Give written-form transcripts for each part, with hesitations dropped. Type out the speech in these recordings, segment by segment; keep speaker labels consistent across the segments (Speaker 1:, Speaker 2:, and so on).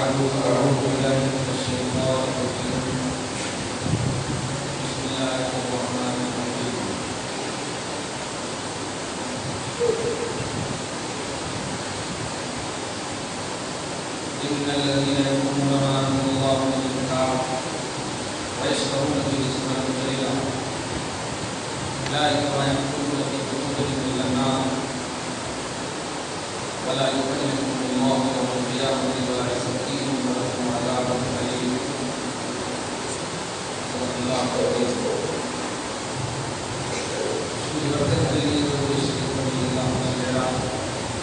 Speaker 1: بعد أعوذ بالله من الشيطان الرجيم. بسم الله الرحمن الرحيم. إن الذين يكتمون ما أنزل الله من الكتاب ويشترون به ثمنا قليلا أولئك ما يأكلون في بطونهم إلا النار ولا يكلمهم الله يوم القيامة ولا يزكيهم ولهم عذاب أليم. صدق الله العظيم.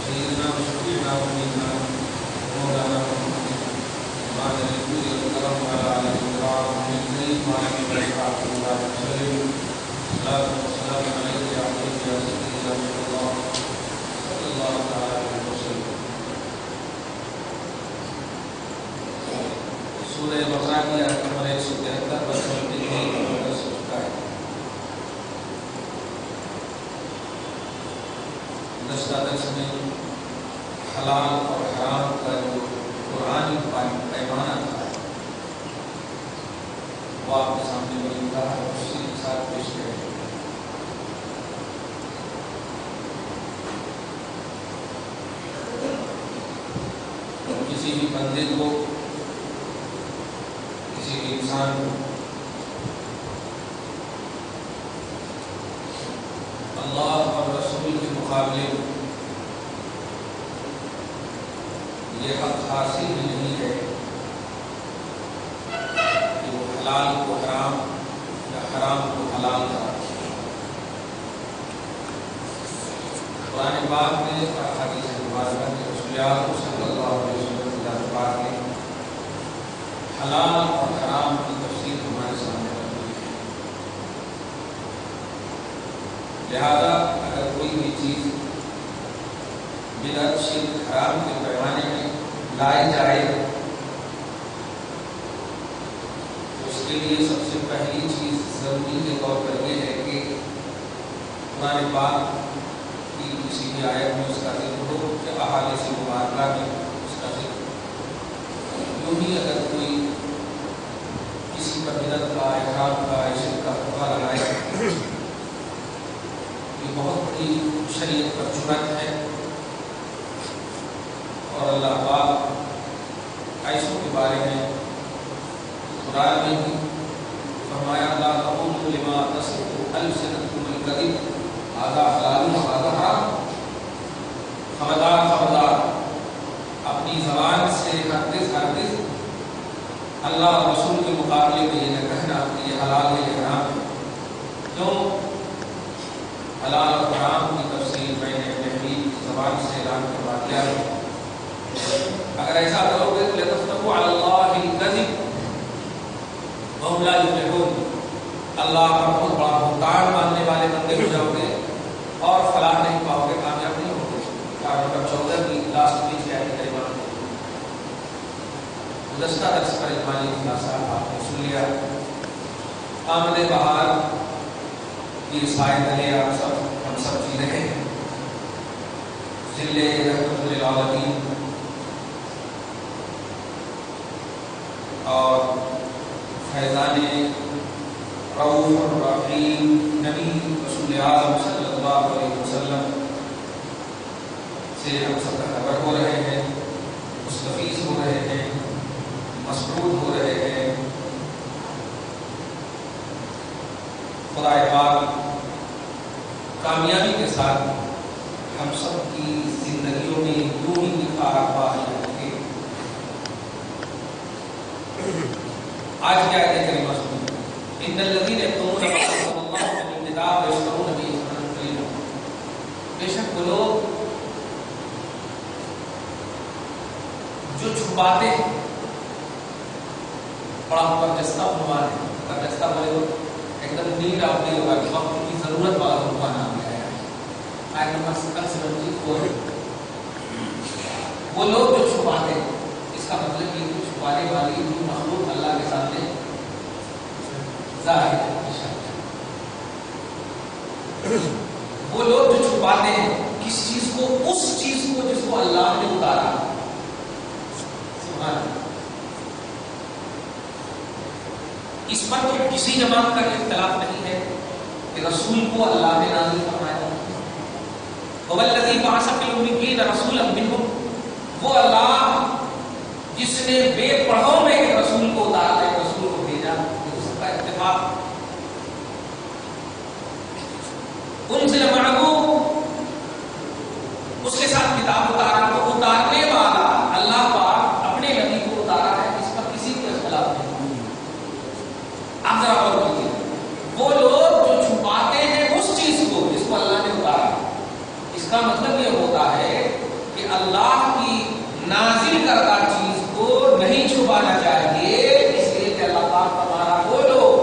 Speaker 1: سيدنا وشفيعنا ونبينا مولانا محمد وعلى آله والكرم على آله الكرام من كريم وعلى آله وصحبه وسلم. الصلاة والسلام عليك يا حبيبي يا سيدي يا رسول الله صلى الله عليه وسلم. سورہ بقرہ کی آیت نمبر 173 پر چلتے ہیں درس ہو چکا ہے. گزشتہ درس میں حلال اور حرام کا جو قرآنی پیمانہ تھا وہ آپ کے سامنے بڑی تھا اور اسی کے ساتھ پیش کریں. کسی بھی بندے کو، کسی بھی انسان کو اللہ اور رسول کے مقابلے یہ حق حاصل ہی نہیں ہے کہ وہ حلال کو حرام یا حرام کو حلال کرا. قرآن پاک میں اور احادیث مبارکہ میں رسول اللہ صلی اللہ علیہ وسلم کی بات میں حلال اور حرام کی تفصیل ہمارے سامنے رکھی ہے. لہذا اگر کوئی بھی چیز بدعت شرک حرام کے پیمانے میں لائی جائے تو اس کے لیے سب سے پہلی چیز ضروری کے طور پر یہ ہے کہ قرآن پاک کی کسی بھی آیت میں اس کا ذکر ہو یا احادیث مبارکہ میں اس کا ذکر ہو. یوں ہی اگر کوئی کسی پر بدعت کا، احرام کا، شرک کا فتویٰ لگائے یہ بہت بڑی شریعت پر جرأت ہے. اور اللہ پاک ایسوں کے بارے میں قرآن میں بھی فرمایا لا تقولوا لما تصف ألسنتكم الكذب هذا حلال وهذا حرام. خبردار خبردار، اپنی زبان سے ہرگز اللہ اور رسول کے مقابلے میں یہ نہ کہنا کہ یہ حلال ہے یہ حرام ہے. کیوں؟ حلال اور حرام کی تفصیل میں نے اپنی زبان سے اعلان کروا دیا ہے. اگر ایسا کرو گے تو لتفتروا علی اللہ الکذب وهم لا یفلحون، اللہ پر بہت بڑا بہتان باندھنے والے بندے ہو جاؤ گے اور فلاح نہیں پاؤ گے، کامیاب نہیں ہوگے. 14 کی لاسٹ پیج کی آیت کریمہ میں گزشتہ درس پر اجمالی خلاصہ آپ نے سن لیا. آمد بہار کی سائے تلے ہم سب جی رہے ہیں. ذل رحمت للعالمین اور فیضان رؤوف الرحیم نبی رسول اعظم صلی اللہ علیہ وسلم سے ہم سب خبر ہو رہے ہیں، مستفیض ہو رہے ہیں، مسرور ہو رہے ہیں. خدا پاک کامیابی کے ساتھ ہم سب کی زندگیوں میں یوں ہی نکھار باقی رکھے. آج کیا ہے کریمہ سنیں. ان الذین یکتمون ما انزل اللہ من الکتاب ویشترون به ثمنا قلیلا. بے شک وہ لوگ جو چھپاتے ہیں، بڑا برجستہ عنوان ہے. برجستہ بولے تو ایک دم نیٹ آؤٹ نہیں ہوگا کہ وقت کی ضرورت والا عنوان آ گیا ہے. آیت نمبر 74. وہ لوگ جو چھپاتے ہیں، اس کا مطلب یہ کہ چھپانے والی جو مخلوق اللہ کے سامنے ظاہر ہے. وہ لوگ جو چھپاتے ہیں کس چیز کو؟ اس چیز کو جس کو اللہ نے اتارا. سبحان اللہ. پر تو کسی جماعت کا اختلاف نہیں ہے کہ رسول کو اللہ نے نازل فرمایا. وَالَّذِي بَعَثَ فِي الْأُمِّيِّينَ رَسُولًا مِّنْهُمْ، وہ اللہ جس نے بے پڑھوں میں ایک رسول کو اتارا ہے، رسول کو بھیجا. یہ سب کا اتفاق. انزل معه، اس کے ساتھ کتاب اتارا. تو اتارنے والا اللہ پاک اپنے نبی کو اتارا ہے، اس پر کسی کو اختلاف نہیں. آپ ذرا غور کیجیے، وہ لوگ جو چھپاتے ہیں اس چیز کو جس کو اللہ نے اتارا، اس کا مطلب یہ ہوتا ہے کہ اللہ کی نازل کردہ چیز کو نہیں چھپانا چاہیے. اس لیے کہ اللہ پاک ہمارا وہ لوگ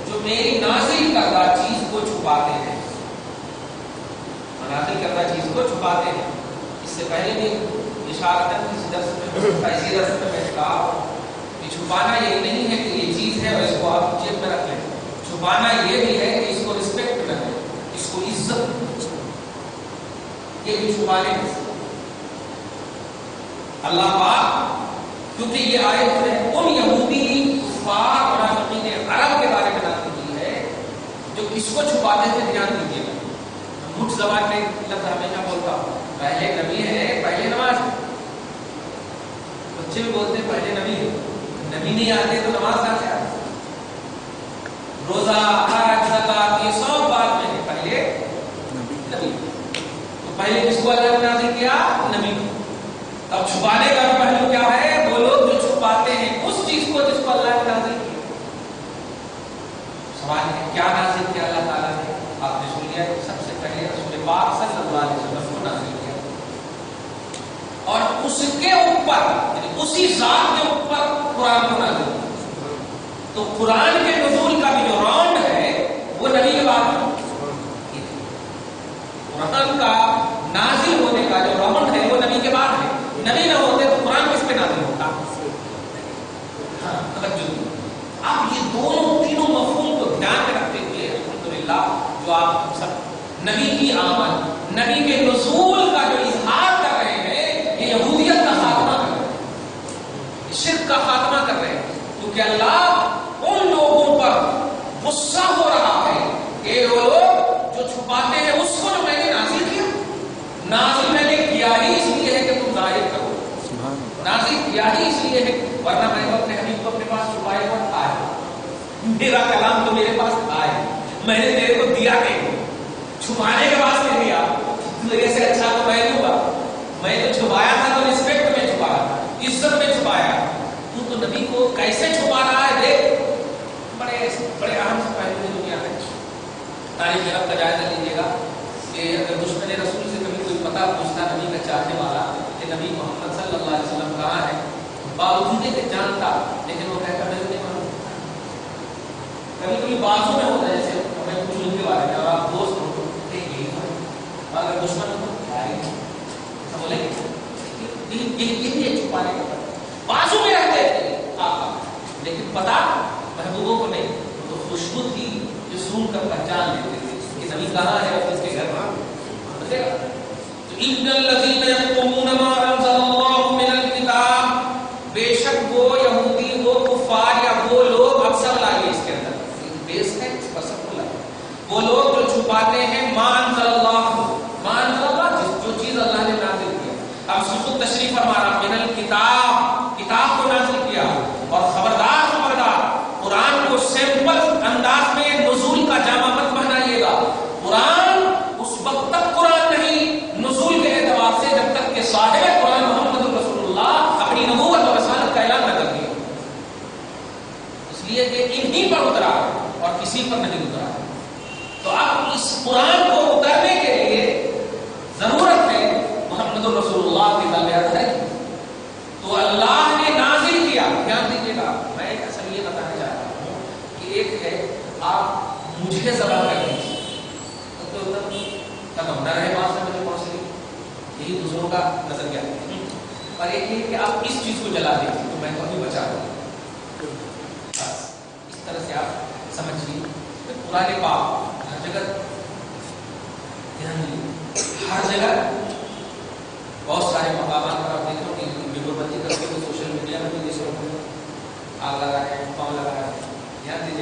Speaker 1: جو میری نازل کردہ چیز کو چھپاتے ہیں، نازل کردہ چیز کو چھپاتے ہیں. اس سے پہلے بھی اشارتاً اس درس میں میں نے کہا کہ چھپانا یہ نہیں ہے کہ یہ چیز ہے اور اس کو آپ جیب میں رکھ لیں. چھپانا یہ بھی ہے کہ اس کو رسپیکٹ کریں، اس کو عزت، یہ بھی چھپانے میں. اللہ پاک کیونکہ یہ آیت ہے ان یہودی کفار منافقین عرب کے بارے میں نازل کی ہے جو اس کو چھپاتے تھے. دھیان دیجیے گا، مٹھ زبان میں لفظ ہمیشہ بولتا ہوں، پہلے نبی ہے پہلے نماز. بچے بھی بولتے ہیں پہلے نبی ہے، نبی نہیں آتے تو نماز کہاں سے آتی؟ روزہ، حج، زکات یہ سب بعد میں ہے، پہلے نبی. تو پہلے کس کو اللہ نے نازل کیا؟ نبی کو. اب چھپانے کا پہلو کیا ہے؟ وہ لوگ جو چھپاتے ہیں اس چیز کو جس کو اللہ نے نازل کیا. سوال ہے کیا نازل کیا اللہ تعالیٰ نے؟ آپ نے سن لیا، سب سے پہلے رسول پاک صلی اللہ علیہ وسلم کو نازل کیا، اور اس کے اوپر یعنی اسی ذات کے اوپر قرآن کو نازل کیا. تو قرآن کے نزول کا بھی جو راؤنڈ ہے وہ نبی کے بعد ہے. قرآن کا نازل ہونے کا جو راؤنڈ ہے وہ نبی کے بعد ہے. نبی نہ ہوتے تو قرآن کس پہ نازل ہوتا؟ آپ یہ دونوں تینوں مفہوم کو دھیان میں رکھتے ہوئے الحمدللہ جو آپ سب نبی کی آمد، نبی کے نزول کا جو اظہار کر رہے ہیں، یہ یہودیت کا خاتمہ کر رہے ہیں، شرک کا خاتمہ کر رہے ہیں. کیونکہ اللہ ان لوگوں پر غصہ ہو رہا ہے کہ وہ لوگ جو چھپاتے ہیں اس کو جو میں نے نازل کیا. نازل میں نے کیا ہی اس لیے ہے کہ تم ظاہر کرو، نازل کیا ہی اس لیے ہے، ورنہ میں اپنے حبیب کو اپنے پاس چھپائے ہوا آئے. میرا کلام تو میرے پاس آئے، میں نے تیرے کو دیا نہیں، چھپانے کے واسطے دیا. میرے سے اچھا تو میں دوں گا. میں تو چھپایا تھا تو رسپیکٹ میں چھپایا تھا، عزت میں چھپایا. تو نبی کو کیسے چھپا رہا ہے؟ دیکھ، بڑے اہم سے پہلو کی دنیا ہے. تاریخ عرب کا جائزہ لیجیے گا کہ اگر دشمن رسول سے کبھی کوئی پتہ پوچھتا نبی کا چاہنے والا کہ نبی محمد صلی اللہ علیہ وسلم کہاں ہے، باوجود کہ جانتا لیکن وہ کہتا ہے نہیں معلوم. کبھی کبھی بازوں میں ہوتا ہے جیسے ہمیں کچھ ان کے بارے میں، اور آپ دوست ہو تو یہی ہے، اگر دشمن ہو تو کیا ہے بولے یہ چھپانے کا بازو میں رہتے ہیں لیکن پتا محبوبوں کو نہیں. تو خوشبو تھی جو سون کر پہچان لیتے تھے کہ نبی کہاں ہے اور اس کے گھر میں. تو ان الذین یکتمون ما انزل اللہ من الکتاب، بے شک وہ یہودی، وہ کفار یا وہ لوگ، اکثر لائیے اس کے اندر بیس ہے، اس پر سب کو لائیے، وہ لوگ جو چھپاتے ہیں ما انزل اللہ، ما انزل اللہ جو چیز اللہ نے نازل کیا. اب خود تشریف فرما رہا من الکتاب، کتاب کو نازل کیا. اور خبردار قرآن کو سمپل انداز میں نزول کا جامہ مت پہنائیے گا. قرآن اس وقت تک قرآن نہیں نزول کے اعتبار سے جب تک کہ صاحب قرآن محمد رسول اللہ اپنی نبوت اور رسالت کا اعلان نہ کر دیا. اس لیے کہ انہی پر اترا اور کسی پر نہیں اترا. تو اب اس قرآن کو اترنے کے لیے ضرورت ہے محمد رسول اللہ کی تابعیت ہے. تو اللہ نے نازل کیا. دھیان دیجیے گا، میں ایک اصل یہ بتانا چاہتا ہوں کہ ایک ہے آپ مجھے ذبح کر دیجیے تو ختم نہ رہے بات سے مجھے پہنچ گئی، یہی دوسروں کا نظریہ ہے. اور ایک یہ کہ آپ اس چیز کو جلا دیجیے تو میں تو ابھی بچا دوں. اس طرح سے آپ سمجھیے قرآن پاک ہر جگہ، ہر جگہ بہت سارے مقامات پر آپ دیکھو کہ بےغربتی کرتے ہوئے سوشل میڈیا میں بھی دیکھ رہے ہیں، آگ لگا رہے ہیں، پاؤں لگا رہے ہیں. دھیان دیجیے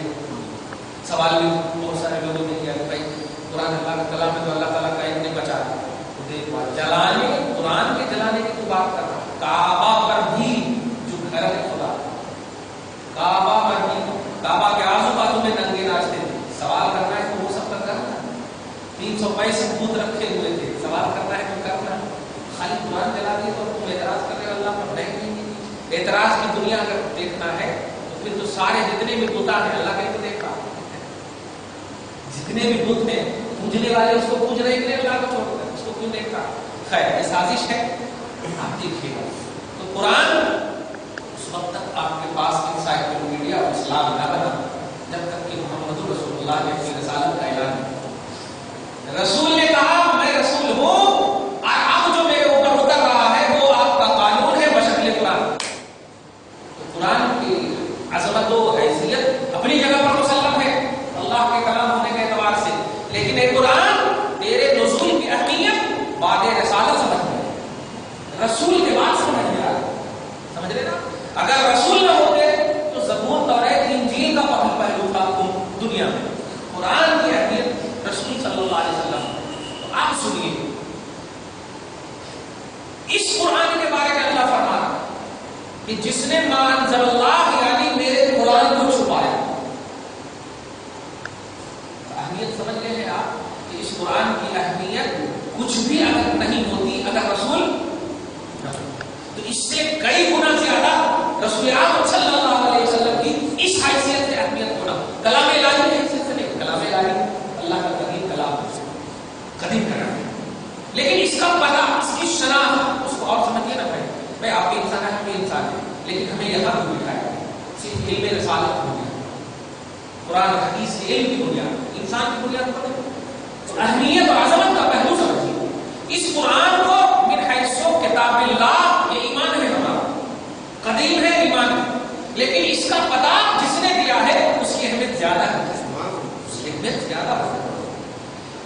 Speaker 1: دنیا اگر دیکھنا ہے تو پھر تو سارے جتنے بھی بت ہیں اللہ کہیں تو دیکھ رہا ہے، جتنے بھی بت ہیں پوجنے والے اس کو پوج رہے کہ اللہ کو چھوڑ کر اس کو کیوں دیکھ رہا؟ خیر یہ سازش ہے، آپ دیکھیے گا۔ تو قرآن اس وقت تک آپ کے پاس انسائکلوپیڈیا اور اسلام نہ بنا جب تک کہ محمد رسول اللہ نے اپنی رسالت کا اعلان کیا۔ رسول نے کہا میں رسول ہوں، اور اب جو میرے اوپر اتر رہا ہے وہ آپ کا قانون ہے بشکل قرآن۔ تو قرآن کی عظمت و حیثیت اپنی جگہ پر مسلم ہے اللہ کے کلام ہونے کے اعتبار سے، لیکن ایک قرآن تیرے نزول کی اہمیت بعد رسالت سمجھ میں، رسول کے بعد سمجھ میں آ رہا، سمجھ رہے نا؟ اگر رسول نہ ہوتے تو زبور توریت انجیل کا پہلو تھا دنیا میں، قرآن کی اہمیت رسول صلی اللہ علیہ وسلم۔ تو آپ سنیے اس قرآن کے بارے میں اللہ فرما رہا کہ جس نے ما انزل اللہ یعنی میرے قرآن کو چھپایا، اہمیت سمجھ لیں ہیں آپ کہ اس قرآن کی اہمیت کچھ بھی اگر نہیں ہوتی اگر رسول نہ ہو، تو اس سے کئی گنا زیادہ رسول اعظم صلی اللہ علیہ وسلم کی اس حیثیت سے اہمیت ہونا، کلام الہی کی حیثیت سے نہیں، کلام الہی اللہ کا قدیم کلام قدیم کلام ہے، لیکن اس کا پتہ اس کی شناخت اس کو اور سمجھیے نا بھائی آپ کے انسان ہے ہم بھی انسان ہیں، لیکن ہمیں یہاں بھی بٹھایا صرف علم رسالت کی بنیاد، قرآن حدیث علم کی بنیاد، انسان کی بنیاد پر نہیں۔ تو اہمیت اور عظمت کا پہلو سمجھیے، اس قرآن کو من حیث کتاب اللہ یہ ایمان ہے ہمارا، قدیم ہے ایمان ہے، لیکن اس کا پتہ جس نے دیا ہے اس کی اہمیت زیادہ ہے، اس کی اہمیت زیادہ ہے،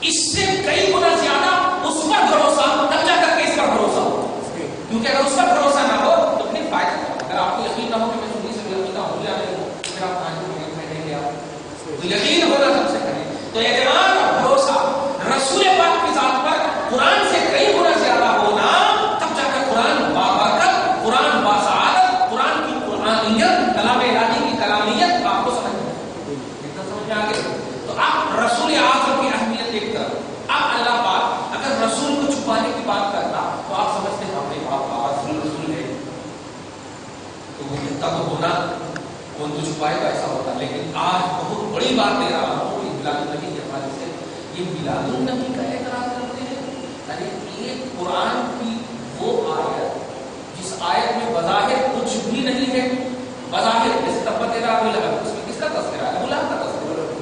Speaker 1: اس سے کئی گنا زیادہ اس پر بھروسہ تب جا کر کے اس پر بھروسہ ہو، کیونکہ اگر اس پر بھروسہ نہ ہو تو پھر فائدہ نہیں۔ اگر آپ کو یقین نہ ہو کہ میں سنی سے غلطی کا ہو جانے ہوں پھر آپ آج نہیں لے آپ تو یقین ہونا سب سے پہلے، تو اعتماد اور بھروسہ رسول پاک کی ذات پر قرآن سے کئی گنا زیادہ ہونا، تب جا کر قرآن بابرکت، قرآن باسعادت، قرآن کی قرآنیت، کلام الہی کی کلامیت آپ کو سمجھ میں اتنا سمجھ میں آ گیا۔ تو آپ رسول اعظم کی اہمیت دیکھ کر اب اللہ پاک اگر رسول کو چھپانے کی بات کرتا تو آپ سمجھتے ہیں اپنے آپ رسول ہے تو وہ اتنا تو ہونا کون تو چھپائے گا ایسا ہوتا، لیکن آج بہت بڑی بات دے رہا ہوں کہ میلاد النبی کے حوالے سے یہ میلاد النبی کا اعتراض کرتے ہیں۔ ارے یہ قرآن کی وہ آیت جس آیت میں بظاہر کچھ بھی نہیں ہے، بظاہر جیسے تبت یدا ابی لہب، اس میں کس کا تذکرہ ہے؟ ابو لہب کا تذکرہ ہے،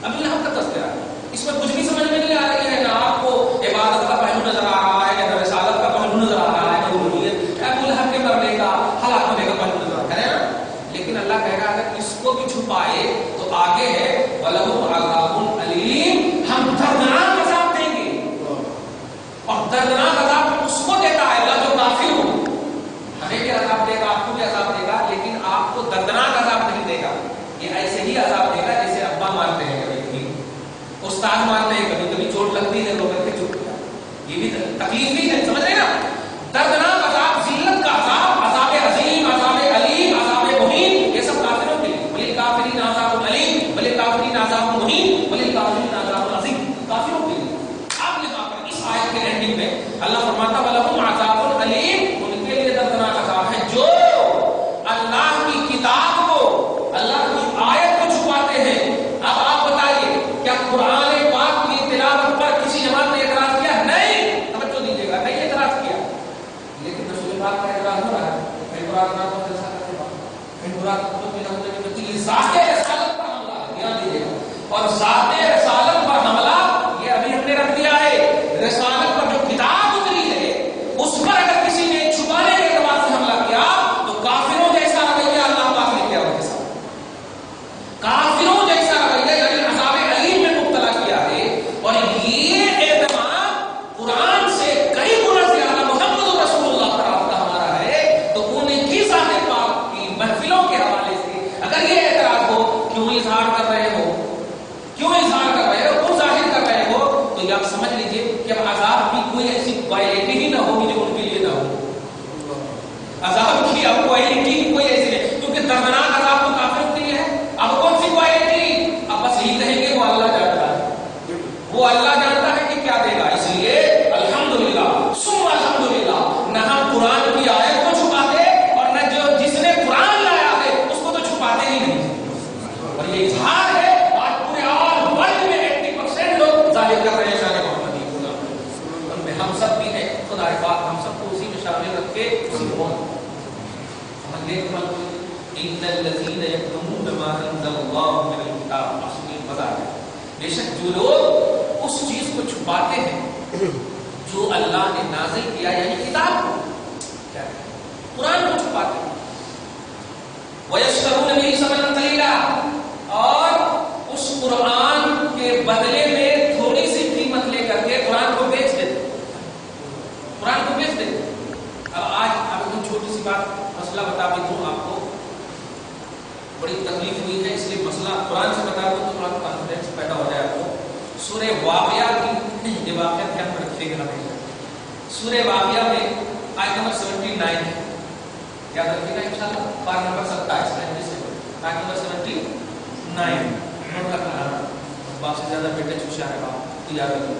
Speaker 1: ابی لہب کا تذکرہ ہے، اس میں کچھ بھی سمجھ میں نہیں آ رہی ہے، نہ آپ کو عبادت کا پہلو نظر آ رہا ہے، نہ رسالت کا پہلو نظر آ رہا ہے، نہ ربوبیت، ابو لہب کے مرنے کا ہلاک ہونے کا پہلو نظر آ رہا ہے نا، لیکن اللہ کہہ رہا ہے اگر اس کو بھی چھپائے تو آگے ہے وَلَهُمْ عَذَابٌ أَلِيمٌ، ہم دردناک عذاب دیں گے، اور دردناک عذاب اس کو دیتا ہے اللہ جو کافر ہو، ہمیں بھی عذاب دے گا، آپ کو بھی عذاب دے گا، لیکن آپ کو دردناک عذاب نہیں دے گا، یہ ایسے ہی عذاب دے گا جیسے ابا مارتے ہیں کبھی کبھی، استاد مارتے ہیں کبھی کبھی، چوٹ لگتی ہے تو کر کے چپ گیا، یہ بھی تکلیف بھی ہے، سمجھ رہے نا؟ دردناک عذاب، ذلت کا عذاب، عذاب عظیم، عذاب علیم، عذاب مہین، یہ سب کافروں کے لیے، وَلِلْكَافِرِينَ عَذَابٌ أَلِيمٌ، وَلِلْكَافِرِينَ عَذَابٌ مُهِينٌ، وَلِلْكَافِرِينَ عَذَابٌ عَظِيمٌ، کافروں کے لیے۔ اب یہاں پر اس آیت کے اینڈنگ میں اللہ فرماتا وَلَهُمْ عَذَابٌ أَلِيمٌ، ان کے لیے دردناک عذاب ہے جو اللہ کی کتاب کو، اللہ کی آیت کو چھپاتے ہیں۔ اب آپ بتائیے کیا قرآن پاک کی تلاوت پر کسی جماعت نے اعتراض کیا؟ نہیں، توجہ دیجیے گا، نہیں اعتراض کیا، لیکن رسول پاک کا اعتراض ہو رہا ہے، میں قرآن نہ تو جلسہ کرتے ہیں، میں قرآن کو بھی نہ ہوتے کہ ذات رسالت پر حملہ ہے، دھیان دیجیے گا، اور ذات رسالت پر حملہ یہ ابھی ہم نے رکھ دیا ہے، رسالت پر جو کتاب اتری ہے اس پر اگر کسی نے چھپانے کے اعتبار سے حملہ کیا تو کافروں جیسا رویہ اللہ پاک نے کیا ان کے ساتھ، کافروں جیسا رویہ یعنی عذاب علیم میں مبتلا کیا ہے، اور یہ اعتماد قرآن سے کئی گنا زیادہ محمد رسول اللہ پر آپ کا ہمارا ہے، تو ان کی ذات پاک کی محفلوں کے حوالے سے اگر یہ اعتراض ہو کیوں اظہار کر رہے ہو، کیوں اظہار کر رہے ہو، کیوں ظاہر کر رہے ہو، تو یہ آپ سمجھ لیجئے کہ اب عذاب کی کوئی ایسی کوالٹی ہی نہ ہوگی جو ان کے لیے نہ ہو، عذاب کی اب کوالٹی کوئی ایسی نہیں، کیونکہ دردناک عذاب تو کافروں کے لیے ہے، اب کون سی کوالٹی؟ اب بس یہی کہیں گے وہ اللہ جانتا ہے، وہ اللہ جانتا ہے کہ کیا دے گا، اس لیے الحمدللہ ثم الحمدللہ، نہ ہم قرآن کی آیت کو چھپاتے اور نہ جو جس نے قرآن اللہ پاک ہم سب کو اسی میں شامل رکھے. اسی کو سمجھ گئے ان الذين يكتمون ما انزل الله من الكتاب اصلی مزہ ہے. بے شک جو لوگ اس چیز کو چھپاتے ہیں جو اللہ نے نازل کیا یعنی کتاب کو, کیا قرآن کو چھپاتے ہیں. وَيَشْتَرُونَ بِهِ ثَمَنًا قَلِيلًا اور اس قرآن کے بدلے میں تھوڑی سی قیمت لے کر کے قرآن کو بیچ دیتے. قرآن کو بیچ دیتے. اب آج آپ کو چھوٹی سی بات مسئلہ بتا بھی دوں آپ کو, بڑی تکلیف ہوئی ہے اس لیے مسئلہ قرآن سے بتا دوں تو تھوڑا کانفیڈنس پیدا ہو جائے آپ کو. سورہ واقعہ کی یہ واقعہ دھیان میں رکھیے گا. سورہ واقعہ میں آیت نمبر 79 یاد رکھیے گا انشاءاللہ. پارہ نمبر 27 آیت نمبر 79 نوٹ کرنا. باپ سے زیادہ بیٹے ہوشیار ہے باپ یاد رکھیے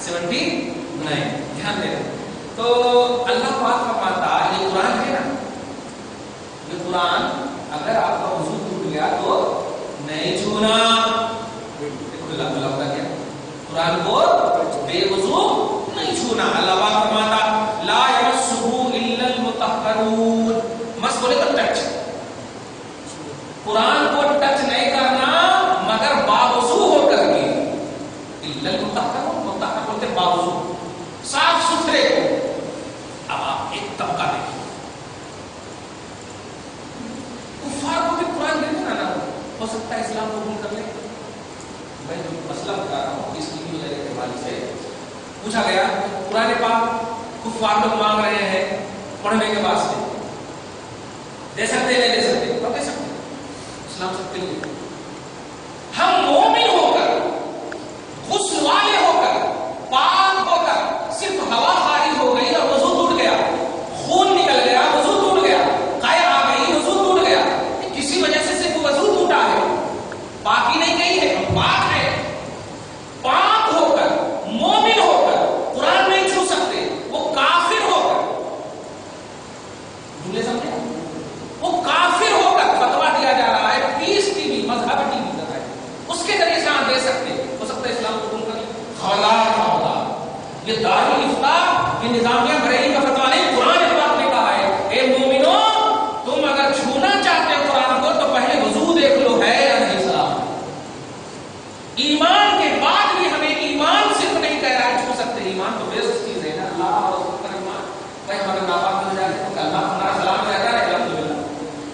Speaker 1: 79 دھیان دے. تو اللہ پاک فرماتا یہ قرآن ہے نا, یہ قرآن اگر آپ کا وضو ٹوٹ گیا تو نہیں چھونا. اللہ تعالیٰ ہوتا کیا قرآن کو بے وضو نہیں چھونا. اللہ پاک فرماتا لا یمسہ الا المطہرون. مس بولے تو ٹچ, قرآن کو ٹچ نہیں کرنا مگر باوضو ہو کر کے. الا المطہرون, مطہر بولتے باوضو صاف ستھرے کو. اب آپ ایک طبقہ دیکھیں, کفار کو بھی قرآن دیکھنا نہ ہو سکتا ہے اسلام قبول کر لے. میں جو مسئلہ بتا رہا ہوں اس کی وجہ کے حوالے سے پوچھا گیا قرآن پاک کفار لوگ مانگ رہے ہیں پڑھنے کے واسطے, دے سکتے نہیں دے سکتے؟ دے سکتے. اسلام سب کے لیے. ہم مومن ہو کر غسل والے ہو کر پاک ہو کر صرف ہوا خارج ہو گئی اور وضو ٹوٹ گیا, خون نکل گیا, وضو ٹوٹ گیا, قے آ گئی, وضو ٹوٹ گیا, کسی وجہ سے صرف وضو ٹوٹا ہے, پاکی نہیں گئی ہے, ہم پاک ہے. پاک ہو کر مومن ہو کر قرآن نہیں چھو سکتے, وہ کافر ہو کر, جملے سمجھے, وہ کافر ہو کر فتوا دیا جا رہا ہے. پیس ٹی وی مذہب ٹی وی کر رہا ہے, اس کے ذریعے سے آپ دے سکتے ہو سکتا ہے اسلام قبول کر لیں. خبردار, یہ دارالفتاء یہ نظامیہ بریلی کا فتوا نہیں, قرآن پاک نے کہا ہے اے مومنو تم اگر چھونا چاہتے ہو قرآن کو تو پہلے وضو دیکھ لو ہے یا نہیں صاحب. ایمان کے بعد بھی ہمیں ایمان صرف نہیں کہہ رہا ہے چھو سکتے. ایمان تو بیسٹ چیز ہے نا, اللہ اور اس پر ایمان. بھائی ہمارا ناپاک ہو جائے تو اللہ ہمارا سلام ہو جاتا ہے الحمدللہ.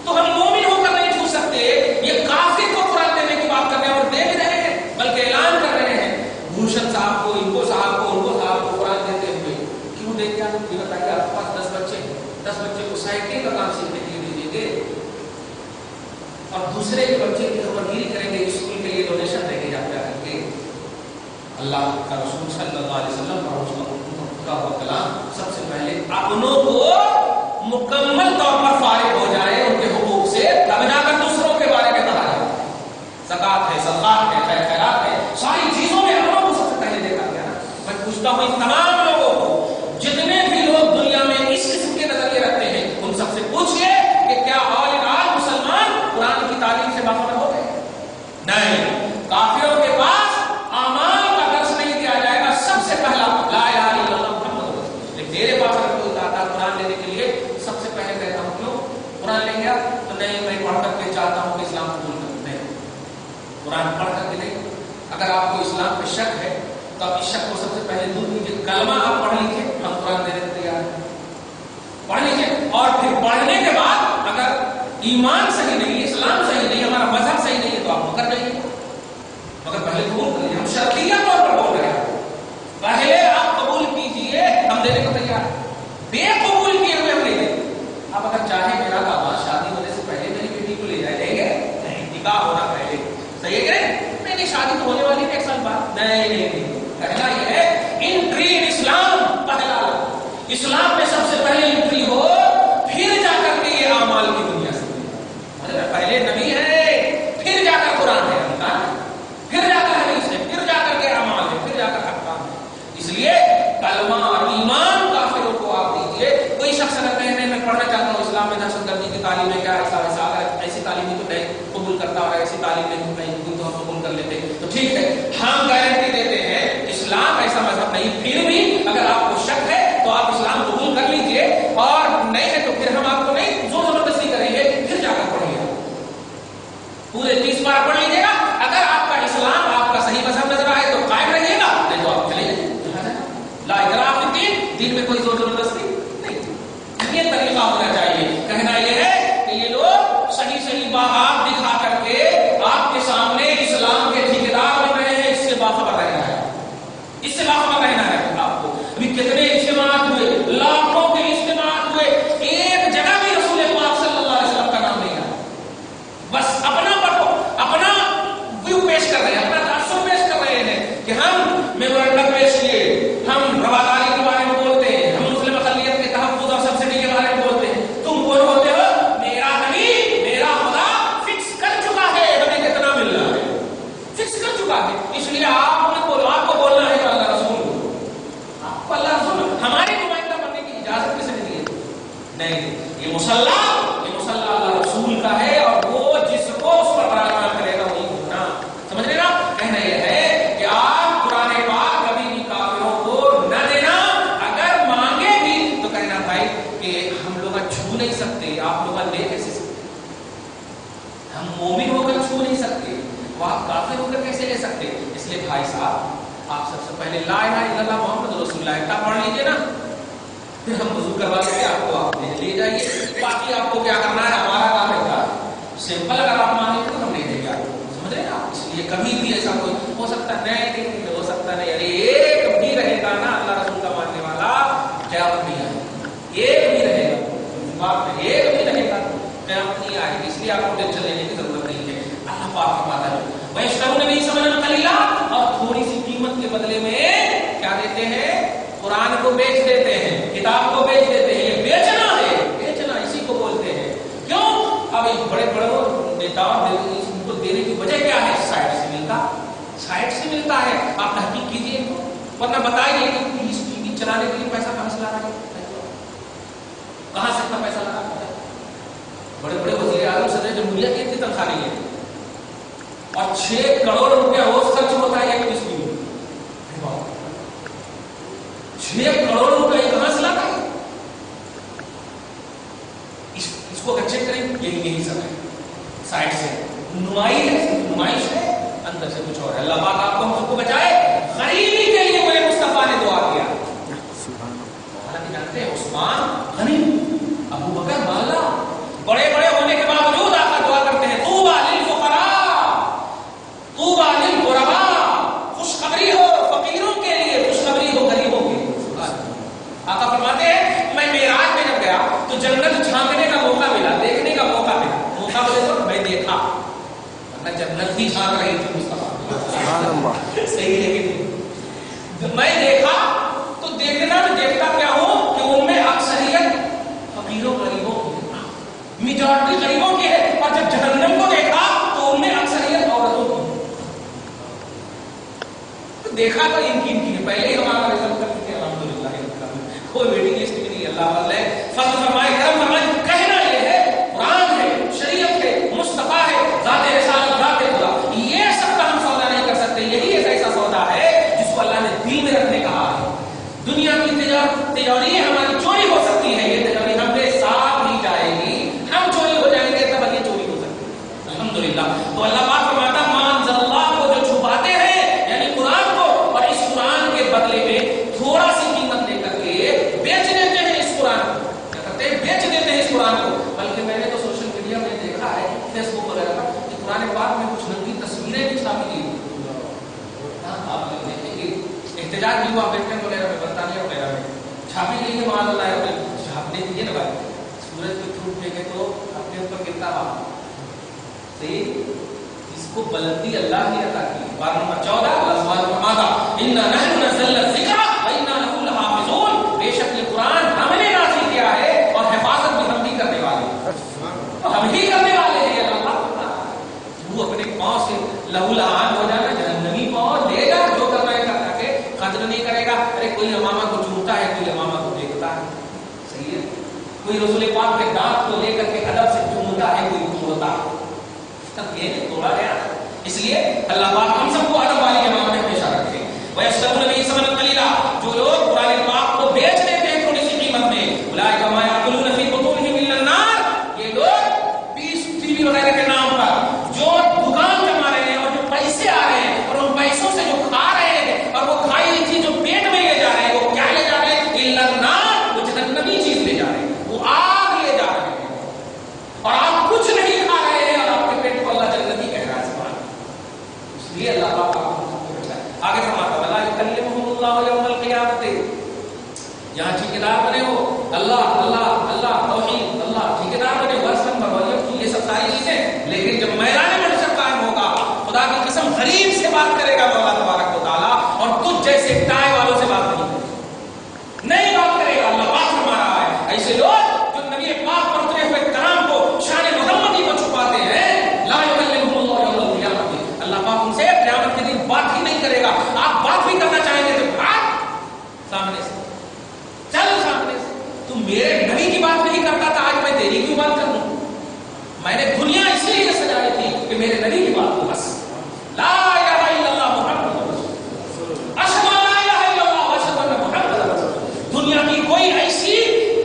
Speaker 1: تو ہم مومن ہو کر نہیں چھو سکتے. یہ کافر کو قرآن دینے کی بات کر رہے ہیں اور دے بھی رہے ہیں بلکہ اعلان کر رہے ہیں. بھوشن صاحب کو, ان کو صاحب کو, ان کو صاحب کو قرآن دیتے ہوئے کیوں دیں گے؟ یہ بتائیے آپ کے پاس 10 بچے کو سائیکل کا کام سیکھنے کے لیے دیجیے گے اور دوسرے کے بچے کی خبرگیری کریں گے, اسکول کے لیے ڈونیشن دیں گے یا کیا کریں گے. اللہ کا رسول صلی اللہ علیہ وسلم اور اس کا کلام سب سے پہلے اپنوں کو مکمل طور پر فارغ ہو جائے ان کے حقوق سے, تب جا کر دوسروں کے بارے میں کہا جائے. زکات ہے, صدقات ہے, خیر خیرات ہے, ساری چیزوں میں اپنوں کو سب سے پہلے دیکھا گیا نا. میں پوچھتا ہوں ان تمام لوگوں کو, جتنے بھی لوگ دنیا میں اس قسم کے نظریے رکھتے ہیں, ان سب سے پوچھئے کہ کیا آل ان آل مسلمان قرآن کی تعلیم سے باخبر ہو گئے؟ نہیں. کافروں کے پاس اعمال کا درس نہیں دیا جائے گا. سب سے پہلا لا الہ الا اللہ محمد رسول اللہ. لیکن میرے پاس اگر کوئی آتا قرآن لینے کے لیے سب سے پہلے کہتا ہوں کیوں قرآن لیں گیا تو نہیں, میں پڑھ کر کے چاہتا ہوں کہ اسلام قبول کروں. نہیں, قرآن پڑھ کر کے نہیں. اگر آپ کو اسلام پہ شک ہے تو آپ اس شک کو سب سے پہلے دور کیجیے. کلمہ آپ پڑھ لیجیے, ہم قرآن دینے کو تیار ہیں, پڑھ لیجیے. اور پھر پڑھنے کے بعد اگر ایمان صحیح نہیں, اسلام صحیح نہیں, ہمارا مذہب صحیح نہیں ہے تو آپ مکر جائیے. مگر پہلے قبول کریے. ہم شرطیہ طور پر بول رہے ہیں, پہلے آپ قبول کیجیے, ہم دینے کو تیار ہیں. بے قبول کیے ہوئے ہم نہیں دیں. آپ اگر چاہیں میرا دعویٰ شادی ہونے سے پہلے میری بیٹی کو لے جائے, دیں گے؟ نہیں, نکاح ہونا پہلے. صحیح ہے کہ نہیں, شادی تو ہونے والی ہے 1 سال بعد. نہیں, کہنا یہ ہے انٹری ان اسلام. پہلا اسلام میں سب سے پہلے انٹری ہو, پھر جا کر کے یہ اعمال کی دنیا سے. پہلے نبی ہے, پھر جا کر قرآن ہے, پھر جا کر حدیث ہے, پھر جا کر کے اعمال ہے, پھر جا کر احکام ہے. اس لیے کلمہ اور ایمان کافروں کو آپ دیجیے. کوئی شخص اگر کہنے میں پڑھنا چاہتا ہوں اسلام میں دہشت گردی کی تعلیم ہے, کیا ایسا ایسی تعلیم تو نہیں قبول کرتا, اور ایسی تعلیم نہیں تو ہم قبول کر لیتے, تو ٹھیک ہے, ہم گارنٹی دیتے ہیں اسلام قبول کر لیجئے، اور نہیں ہے تو پھر ہم آپ کو نہیں زور زبردستی کریں گے، پھر جا کر پڑھیں گے، پورے 30 بار پڑھ لیجیے گا۔ اگر آپ کا اسلام آپ کا صحیح مذہب نظر آئے تو قائم رہیے گا، نہیں تو آپ چلے جائیں۔ لا اکراہ فی الدین، دین میں کوئی زور زبردستی نہیں۔ یہ طریقہ ہونا چاہیے۔ کہنا یہ ہے کہ یہ لوگ صحیح بات دکھا کر کے آپ کے سامنے اسلام کے ٹھیکیدار بن رہے ہیں، اس سے باخبر رہنا ہے، اس سے باخبر رہنا ہے آپ کو۔ ابھی کتنے اجتماعات ہوئے، لاکھوں کے اجتماعات ہوئے، ایک جگہ بھی رسول پاک صلی اللہ علیہ وسلم کا نام نہیں آیا۔ بس اپنا ویو پیش کر رہے ہیں، اپنا تاثر پیش کر رہے ہیں کہ ہم میمورنڈم پیش کیے، ہم رواداری کے بارے میں بولتے ہیں، ہم مسلم اقلیت کے تحفظ اور سبسڈی کے بارے میں بولتے ہیں۔ تم کون ہوتے ہو؟ میرا نبی، میرا خدا فکس کر چکا ہے ہمیں کتنا مل رہا ہے، فکس کر چکا ہے، اس لیے آپ کو بولنا ہے کہ اللہ رسول، آپ کو اللہ رسول، ہمارے نمائندہ بننے کی اجازت کس نے دی ہے؟ نہیں، یہ مصلی اللہ رسول کا ہے، اور وہ جس کو اس پر برابر کرے گا وہی ہونا۔ سمجھ رہے نا؟ کہنا یہ ہے کہ آپ قرآن پاک کبھی بھی کافروں کو نہ دینا، اگر مانگے بھی تو کہنا بھائی کہ ہم لوگ چھو نہیں سکتے، آپ لوگ لے کیسے سکتے، ہم مومن ہو کر چھو نہیں سکتے، وہ آپ کافر ہو کر کیسے لے سکتے؟ اس لیے بھائی صاحب آپ سب سے پہلے لا الہ الا اللہ محمد رسول اللہ کا پڑھ لیجیے نا، پھر ہم وضو کروا کے آپ کو آپ لے جائیے، باقی آپ کو کیا کرنا ہے ہمارا کام ہے کا سمپل، اگر آپ مانگیں تو ہم لے دیں گے آپ کو، سمجھ رہے نا؟ اس لیے کبھی بھی ایسا کوئی ہو سکتا نہیں ہو سکتا نہیں، ارے ایک بھی رہے گا نا اللہ رسول کا ماننے والا قیامت نہیں آئے گی، ایک بھی رہے گا، ایک بھی رہے گا قیامت نہیں آئے گی، اس لیے آپ کو ٹینشن لینے کی ضرورت نہیں ہے۔ اللہ پاک فرماتا ہے وَيَشْتَرُونَ بِهِ ثَمَنًا قَلِيلًا، اور تھوڑی سی قیمت کے بدلے میں کیا دیتے ہیں؟ قرآن کو بیچ دیتے ہیں، کتاب کو بیچ دیتے ہیں۔ یہ بیچنا ہے، بیچنا اسی کو بولتے ہیں۔ کیوں؟ اب بڑے نیتا ان کو دینے کی وجہ کیا ہے؟ سائٹ سے ملتا ہے۔ آپ تحقیق کیجیے ان کو، ورنہ بتائیے کہ پولیس ٹی وی چلانے کے لیے پیسہ کہاں سے لا رہا ہے، کہاں سے اتنا پیسہ لا رہا ہے؟ بڑے وزیر اعظم صدر جمہوریہ کی اتنی تنخواہ نہیں ہے، اور 6 کروڑ روپیہ روز خرچ ہوتا ہے ایک قسم میں، 6 کروڑ روپئے کہاں سے لاتا ہے؟ اس کو اگر چیک کریں یہی سب ہے، سائڈ سے نمائش ہے، اندر سے کچھ اور ہے۔ اللہ پاک آپ کو ہم کو بچائے۔ غریبی کے لیے میرے مصطفیٰ نے دعا کیا، حالانکہ جانتے ہیں عثمان غنی، ابو بکر مالا، بڑے ہونے کے باوجود آپ دعا کرتے ہیں طوبیٰ للفقراء، طوبیٰ للغرباء، خوشخبری ہو فقیروں کے لیے، خوشخبری ہو غریبوں کے لیے۔ آقا فرماتے ہیں میں معراج میں جب گیا تو جنت جھانکنے کا موقع ملا، دیکھنے کا موقع ملا، موقع ملے تو میں دیکھا، ورنہ جنت ہی جھانک رہی تھی مصطفیٰ، صحیح ہے کہ نہیں؟ میں دیکھا تو دیکھتا کیا ہوں کہ ان میں اکثریت فقیروں غریبوں کی ہے، میجورٹی غریبوں کی ہے، اور جب جہنم کو دیکھا تو ان میں اکثریت عورتوں کی ہے۔ تو دیکھا تو ان کی ہے، پہلے ہی ہمارا رزلٹ کر کے الحمدللہ کوئی ویٹنگ لسٹ بھی نہیں، اللہ فضل ہے، فضل فرمائے، کرم فرمائے۔ کہنا یہ ہے قرآن ہے، شریعت ہے، مصطفیٰ ہے، ذات رسالت، ذات خدا، یہ سب کا ہم سودا نہیں کر سکتے۔ یہی ایک ایسا سودا ہے جس کو اللہ نے دل میں رکھنے کہا ہے۔ دنیا کی تجاری ہماری چوری ہو سکتی ہے، یہ تجاری ہم نے ساتھ نہیں جائے گی، ہم چوری ہو جائیں گے تب یہ چوری ہو سکتی ہے، الحمدللہ۔ تو اللہ پاک فرماتا مان اللہ کو جو چھپاتے ہیں یعنی قرآن کو، اور اس قرآن کے بدلے میں تھوڑا سی قیمت لے کر کے بیچ دیتے ہیں اس قرآن کو، کیا کرتے ہیں؟ بیچ دیتے ہیں اس قرآن کو۔ بلکہ میں نے تو سوشل میڈیا میں دیکھا ہے، فیس بک وغیرہ پر، کہ قرآن پاک میں کچھ ننگی تصویریں بھی چھاپی گئی، آپ دیکھیں گے احتجاج بھی ہوا بریٹن وغیرہ میں، برطانیہ وغیرہ میں چھاپی گئی ہے، معاذ اللہ ہے، چھاپنے دیے نا بھائی، سورج کو چھوٹ پھینکے تو اپنے اوپر گرتا رہا، صحیح؟ اس کو بلندی اللہ نے عطا کی۔ بارہ نمبر 14 اللہ سبحانہ فرماتا اِنَّا نَحْنُ نَزَّلْنَا الذِّکْرَ وَإِنَّا لَهُ لَحَافِظُونَ، بے شک یہ قرآن ہم نے نازل کیا ہے اور حفاظت بھی ہم بھی کرنے والے ہیں، ہم ہی کرنے والے ہیں۔ اللہ وہ اپنے پاؤں سے لہو لہان ہو جانا، جہنمی پاؤں لے گا، جو کرنا ہے کرنا کے قدر نہیں کرے گا۔ ارے کوئی امامہ کو چومتا ہے، کوئی امامہ کو دیکھتا ہے، صحیح ہے؟ کوئی رسول پاک کے دانت کو لے کر کے ادب سے چومتا ہے، کوئی توڑتا ہے، تب یہ توڑا گیا۔ اس لیے اللہ پاک ہم سب کو ادب والی جماعت میں ہمیشہ رکھے۔ وَيَشْتَرُونَ بِهِ ثَمَنًا قَلِيلًا، جو لوگ قرآن پاک کو بیچ دیتے ہیں تھوڑی سی یہاں ٹھیکیدار بنے ہو اللہ اللہ اللہ توحید اللہ ٹھیکیدار بنے ورثن برویت کی یہ سب ساری چیزیں، لیکن جب میدان محشر قائم ہوگا خدا کی قسم غریب سے بات کرے گا مولا تبارک و تعالیٰ، اور تجھ جیسے ٹائے والوں سے بات نہیں کرے گا، نہیں بات کرے گا۔ اللہ پاک فرما رہا ہے ایسے لوگ جو نبی پاک پر اترے ہوئے کلام کو شان محمدی کو چھپاتے ہیں، لا یکلمہم اللہ یوم القیامۃ، اللہ پاک ان سے قیامت کے دن بات ہی نہیں کرے گا۔ آپ بات بھی کرنا چاہیں گے تو بھاگ سامنے سے، چل سامنے سے، تم میرے نبی کی بات نہیں کرتا تھا، آج میں تیری کیوں بات کروں؟ میں نے دنیا اسی لیے سجائی تھی کہ میرے نبی کی بات کو بس لا الہ الا اللہ محمد رسول اللہ، اشہد ان لا الہ الا اللہ واشہد ان محمد رسول اللہ۔ دنیا کی کوئی ایسی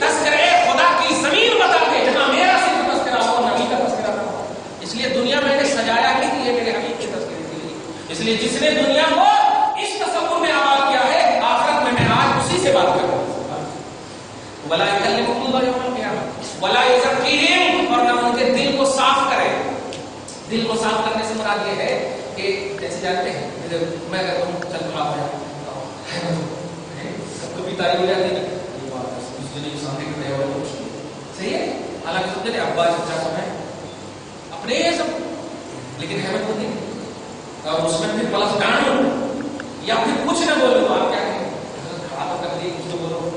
Speaker 1: تذکرہ خدا کی زمین بتا دے جہاں میرا صرف تذکرہ ہو، نبی کا تذکرہ ہو۔ اس لیے دنیا میں نے سجایا ہی کہ یہ میرے حبیب کے تذکرے کے لیے، اس لیے جس نے دنیا کو اس تصور میں آباد کیا ہے، آخرت میں آج اسی سے بات کروں۔ ولا یکلمہم اللہ یوم القیامۃ ولا یزکیہم، اور نہ ان کے دل کو صاف کرے۔ دل کو صاف کرنے سے مراد یہ ہے کہ جیسے جانتے ہیں میں اگر تم چل رہا ہوں کبھی تاریخ ہو جاتی ہے اس دن کے سامنے کھڑے ہو رہے صحیح ہے، حالانکہ سمجھتے ہیں ابا چچا سب ہے اپنے یہ سب، لیکن احمد ہوتی ہے اور اس میں پھر پلس ڈانٹ یا پھر کچھ نہ بولو تو آپ کیا کہیں کھڑا تو کر دیے کچھ تو بولو،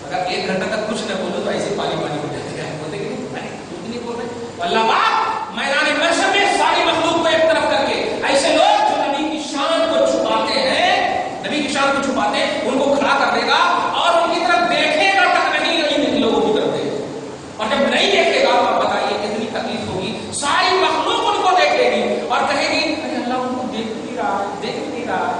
Speaker 1: اگر 1 گھنٹہ تک کچھ نہ بولو تو ایسے پانی پانی ہو جاتے ہیں، ہوتے کہ نہیں بول رہے۔ اللہ پاک میدان محشر میں ساری مخلوق کو ایک طرف کر کے ایسے لوگ جو نبی کی شان کو چھپاتے ہیں، نبی کی شان کو چھپاتے ہیں، ان کو کھڑا کر دے گا اور ان کی طرف دیکھے گا تک نہیں، ان لوگوں کی طرف دیکھے گا، اور جب نہیں دیکھے گا تو بتائیے کتنی تکلیف ہوگی۔ ساری مخلوق ان کو دیکھے گی اور کہے گی ارے اللہ ان کو دیکھ نہیں رہا، دیکھ نہیں رہا۔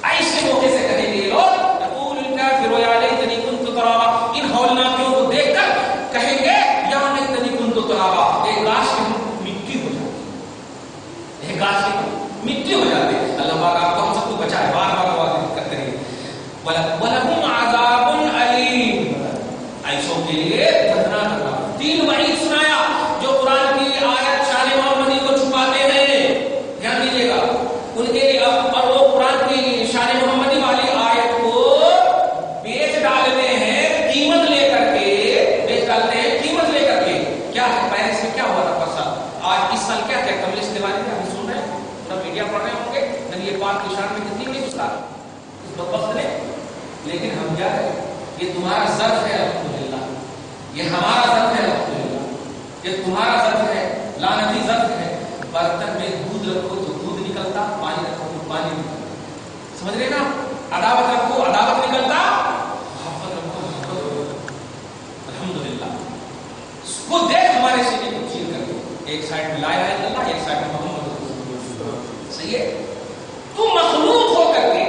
Speaker 1: ایسے موقع سے کہیں گے لوگ یقول الکافر یا لیتنی کنت ترابا، ان ہولناکیوں کو دیکھ کر کہیں گے یا لیتنی کنت ترابا، ایک لاش کی مٹی ہو جاتی، ایک لاش کی مٹی ہو جاتی۔ اللہ پاک آپ کو ہم سب کو بچائے، بار بار دعا کرتے رہیے۔ وَلَهُمْ عَذَابٌ عَلِيمٌ، ایسوں کے لیے دردناک عذاب۔ 3 وعید سنایا جو قرآن کی آیت شان محمدی کو چھپاتے ہیں، دھیان دیجیے گا ان کے لیے، اور وہ قرآن کی شان محمدی والی آیت کو بیچ ڈالتے ہیں قیمت لے کر کے، بیچ ڈالتے ہیں قیمت لے کر کے۔ کیا ہے پیرس میں کیا ہوا تھا پرسا، آج اس سال کیا کیا کملیش تیواری میں ہم سن رہے ہیں، پورا میڈیا پڑھ رہے ہوں گے نبی پاک کی شان میں کتنی بڑی گستاخی اس بدبخت نے، لیکن ہم کیا ہے، یہ تمہارا ظرف ہے الحمدللہ، یہ ہمارا ظرف ہے الحمدللہ، یہ تمہارا ظرف ہے، لعنتی ظرف ہے۔ برتن میں دودھ رکھو تو دودھ نکلتا، پانی رکھو تو پانی نکلتا، سمجھ رہے نا؟ عداوت رکھو عداوت نکلتا، محبت رکھو محبت نکلتا۔ الحمدللہ وہ دیکھ ہمارے سینے کو چیر کر کے، ایک سائڈ میں لا الہ الا اللہ، ایک سائڈ میں محمد رسول اللہ، صحیح ہے؟ تو مخلوق ہو کر کے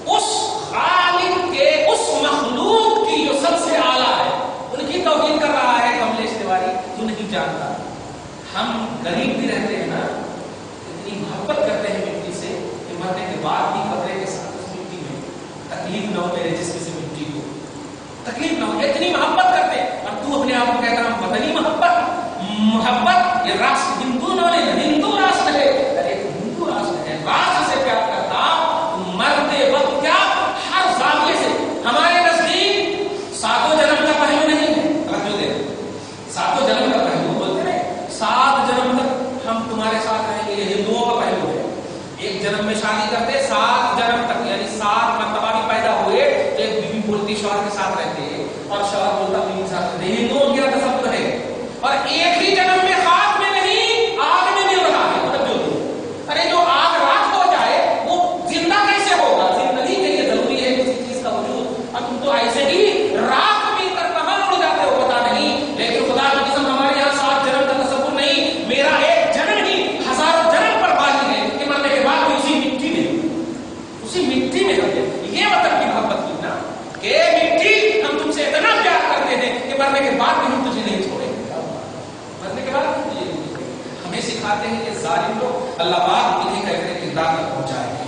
Speaker 1: اس خالق کے، اس مخلوق کی جو سب سے اعلیٰ ہے ان کی توہین کر رہا ہے کملیش تیواری، تو نہیں جانتا۔ ہم غریب بھی رہتے ہیں نا، اتنی محبت کرتے ہیں مٹی سے کہ مرنے کے بعد بھی قبرے کے ساتھ اس مٹی میں تکلیف نہ ہو، میرے جسم سے مٹی کو تکلیف نہ ہو، اتنی محبت کرتے ہیں۔ اور تو اپنے آپ کو کہتا ہوں بدنی محبت یہ راشٹر ہندو راشٹر ہے، ارے ہندو راشٹر ہے، راشٹر سے پیار کرتا مرتے وقت کیا ہر زاویے سے۔ ہمارے نزدیک 7 جنم کا پہلو نہیں ہے، توجہ دے، 7 جنم کا پہلو بولتے ہیں، 7 جنم تک ہم تمہارے ساتھ رہیں گے، یہ ہندوؤں کا پہلو ہے۔ 1 جنم میں شادی کرتے 7 جنم تک، یعنی 7 مرتبہ بھی پیدا ہوئے تو ایک بیوی بولتی شوہر کے ساتھ رہتے ہیں اور شوہر بولتا بیوی کے ساتھ رہتے ہیں، ہندوؤں کا تصور ہے۔ اور ایک ہی جنم میں خاک میں نہیں آگ میں مل رہا ہے، مطلب ارے جو آگ راکھ ہو جائے وہ زندہ کیسے ہوگا؟ زندگی کے لیے ضروری ہے کسی چیز کا وجود، اور تم تو ایسے ہی راکھ مل کر کہاں اڑ جاتے ہو پتا نہیں۔ لیکن خدا کی قسم ہمارے یہاں 7 جنم کا تصور نہیں، میرا ایک جنم ہی ہزاروں جنم پر باقی ہے کہ مرنے کے بعد بھی اسی مٹی میں رہتے۔ یہ وطن کی محبت کی نا کہ مٹی، ہم تم سے اتنا پیار کرتے ہیں کہ مرنے کے بعد بھی ہم تجھے نہیں چھوڑیں گے، مرنے کے بعد بھی تجھے نہیں چھوڑیں گے۔ ہمیں سکھاتے ہیں کہ ظالم لوگ اللہ پاک انہیں کہتے ہیں کہ کردار تک پہنچائے گا۔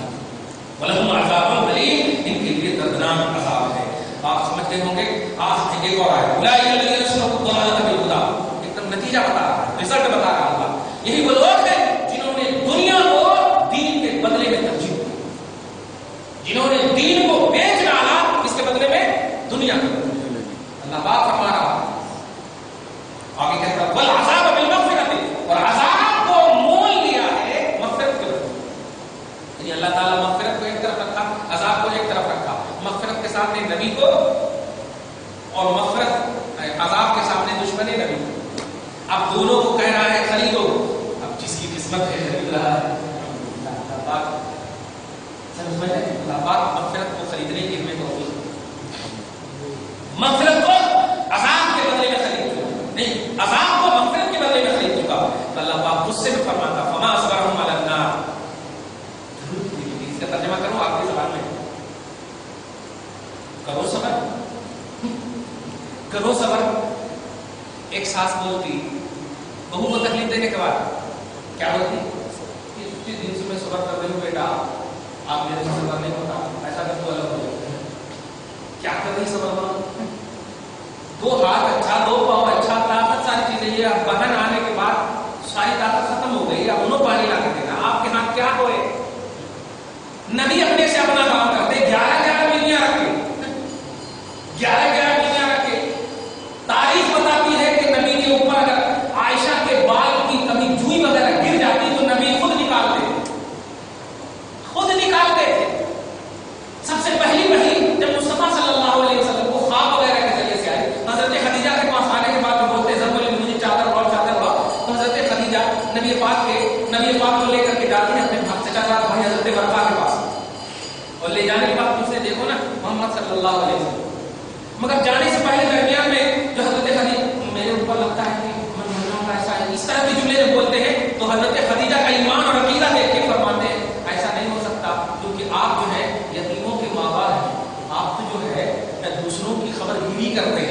Speaker 1: وَلَهُمْ عَذَابٌ عَلِيمٌ، ان کے لیے دردناک عذاب ہے۔ آپ سمجھتے ہوں گے آج ایک اور آئے اولئک الذین اشتروا الضلالۃ بالہدیٰ، ایک دم نتیجہ بتا رہا ہے، رزلٹ بتا رہا ہے اللہ۔ یہی وہ لوگ ہیں جنہوں نے دنیا کو دین کے بدلے میں ترجیح دی، جنہوں نے دین کو بیچ ڈالا، اس کے بدلے میں دنیا میں اللہ پاک فرما رہا آگے کہتا ہے والعذاب بالمغفرۃ، اور عذاب کو مول لیا ہے مغفرت کے بدلے. یعنی اللہ تعالیٰ مغفرت کو ایک طرف رکھا، عذاب کو ایک طرف رکھا. مغفرت کے سامنے نبی کو اور مغفرت عذاب کے سامنے دشمن نبی کو. اب دونوں کو کہہ رہا ہے خریدو. اب جس کی قسمت ہے خرید رہا ہے. اللہ پاک سمجھ میں اللہ پاک مغفرت کو خریدنے کی ہمیں توفیق. مغفرت کو عذاب کے بدلے میں خرید چکا نہیں، عذاب کو مغفرت کے بدلے میں خرید چکا. تو اللہ پاک غصے میں فرماتا فما اصبرهم علی النار. اس کا ترجمہ کرو آپ کی زبان میں. کرو صبر، کرو صبر. ایک ساس بولتی بہو کو تکلیف دینے کے بعد کیا ہوتی؟ اس دن سے میں صبر کر رہی ہوں بیٹا، آپ میرے سے صبر نہیں ہوتا، ایسا کر تو الگ ہو جائے. کیا کر رہی صبر کرو؟ دو ہاتھ اچھا، دو پاؤں اچھا، طاقت ساری چیزیں. یہ اب بہن آنے کے بعد ساری طاقت ختم ہو گئی. اب انہوں پانی لا کے دینا. آپ کے ہاتھ کیا ہوئے؟ نبی اپنے سے اپنا کام کرتے. 11 بیویاں رکھے، 11 بیویاں رکھے. تاریخ بتاتی ہے کہ نبی کے اوپر اگر عائشہ کے بال کی کبھی جوئی وغیرہ گر جاتی تو نبی خود نکالتے، خود نکالتے تھے. سب سے پہلی جب مصطفیٰ صلی اللہ علیہ وسلم کو خواب وغیرہ کے ذریعے سے آئے، حضرت خدیجہ کے پاس آنے کے بعد بولتے ضرور مجھے چادر اور چادر ہوا. تو حضرت خدیجہ نبی پاک کو لے کر کے جاتی ہیں اپنے چچا زاد بھائی حضرت ورقا کے پاس، اور لے جانے کے بعد پوچھتے دیکھو نا محمد صلی اللہ علیہ وسلم. مگر جانے سے پہلے درمیان میں جو حضرت خدیجہ میرے اوپر لگتا ہے کہ من مرنا ایسا ہے، اس طرح کے جملے جب بولتے ہیں تو حضرت خدیجہ کا ایمان اور عقیدہ دیکھ کے فرماتے ہیں ایسا نہیں ہو سکتا، کیونکہ آپ جو ہے یتیموں کے ماں باپ ہیں. آپ جو ہے دوسروں کی خبر گیری کرتے